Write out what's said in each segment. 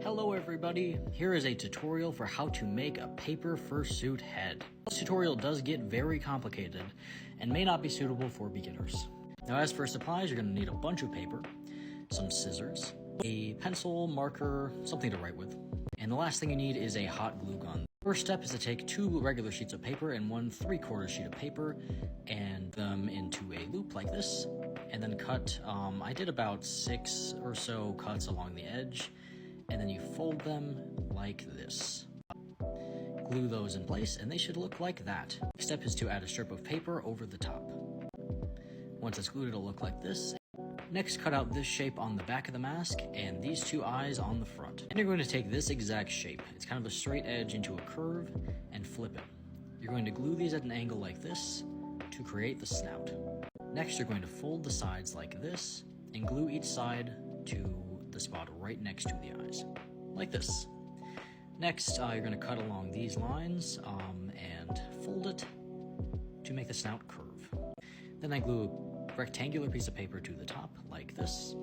Hello everybody, here is a tutorial for how to make a paper fursuit head. This tutorial does get very complicated and may not be suitable for beginners. Now as for supplies, you're going to need a bunch of paper, some scissors, a pencil, marker, something to write with, and the last thing you need is a hot glue gun. First step is to take 2 regular sheets of paper and 1 3/4 sheet of paper and them into a loop like this, and then cut, I did about 6 or so cuts along the edge, and then you fold them like this. Glue those in place and they should look like that. Next step is to add a strip of paper over the top. Once it's glued, it'll look like this. Next, cut out this shape on the back of the mask and these 2 eyes on the front. And you're going to take this exact shape, it's kind of a straight edge into a curve, and flip it. You're going to glue these at an angle like this to create the snout. Next, you're going to fold the sides like this and glue each side to the spot right next to the eyes, like this. Next, you're going to cut along these lines and fold it to make the snout curve. Then I glue a rectangular piece of paper to the top, like this,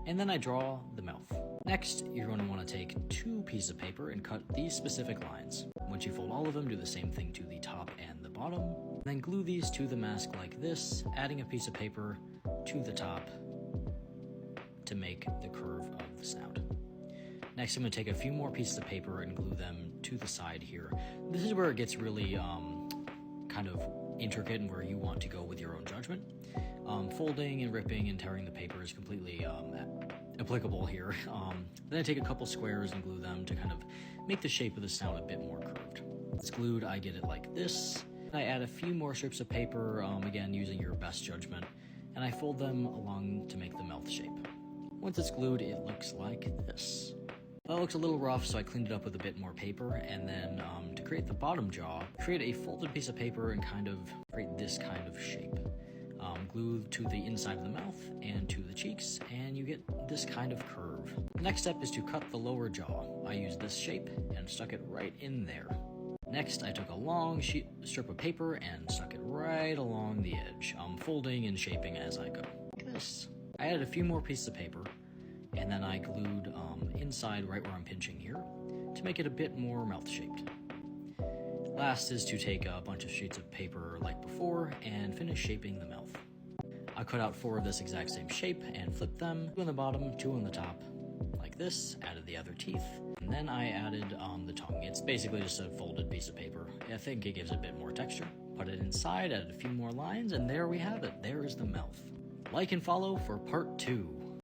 and then I draw the mouth. Next, you're going to want to take 2 pieces of paper and cut these specific lines. Once you fold all of them, do the same thing to the top and the bottom. Then glue these to the mask like this, adding a piece of paper to the top to make the curve of the snout. Next, I'm going to take a few more pieces of paper and glue them to the side here. This is where it gets really kind of intricate and where you want to go with your own judgment. Folding and ripping and tearing the paper is completely applicable here. Then I take a couple squares and glue them to kind of make the shape of the snout a bit more curved. It's glued, I get it like this. I add a few more strips of paper, again using your best judgment, and I fold them along to make the mouth shape. Once it's glued, it looks like this. Well, it looks a little rough, so I cleaned it up with a bit more paper, and then to create the bottom jaw, create a folded piece of paper and kind of create this kind of shape. Glue to the inside of the mouth and to the cheeks, and you get this kind of curve. The next step is to cut the lower jaw. I used this shape and stuck it right in there. Next, I took a long strip of paper and stuck it right along the edge, folding and shaping as I go, like this. I added a few more pieces of paper, and then I glued inside right where I'm pinching here to make it a bit more mouth-shaped. Last is to take a bunch of sheets of paper like before and finish shaping the mouth. I cut out 4 of this exact same shape and flipped them, 2 on the bottom, 2 on the top, like this, added the other teeth, and then I added the tongue. It's basically just a folded piece of paper. I think it gives a bit more texture. Put it inside, added a few more lines, and there we have it. There is the mouth. Like and follow for part 2.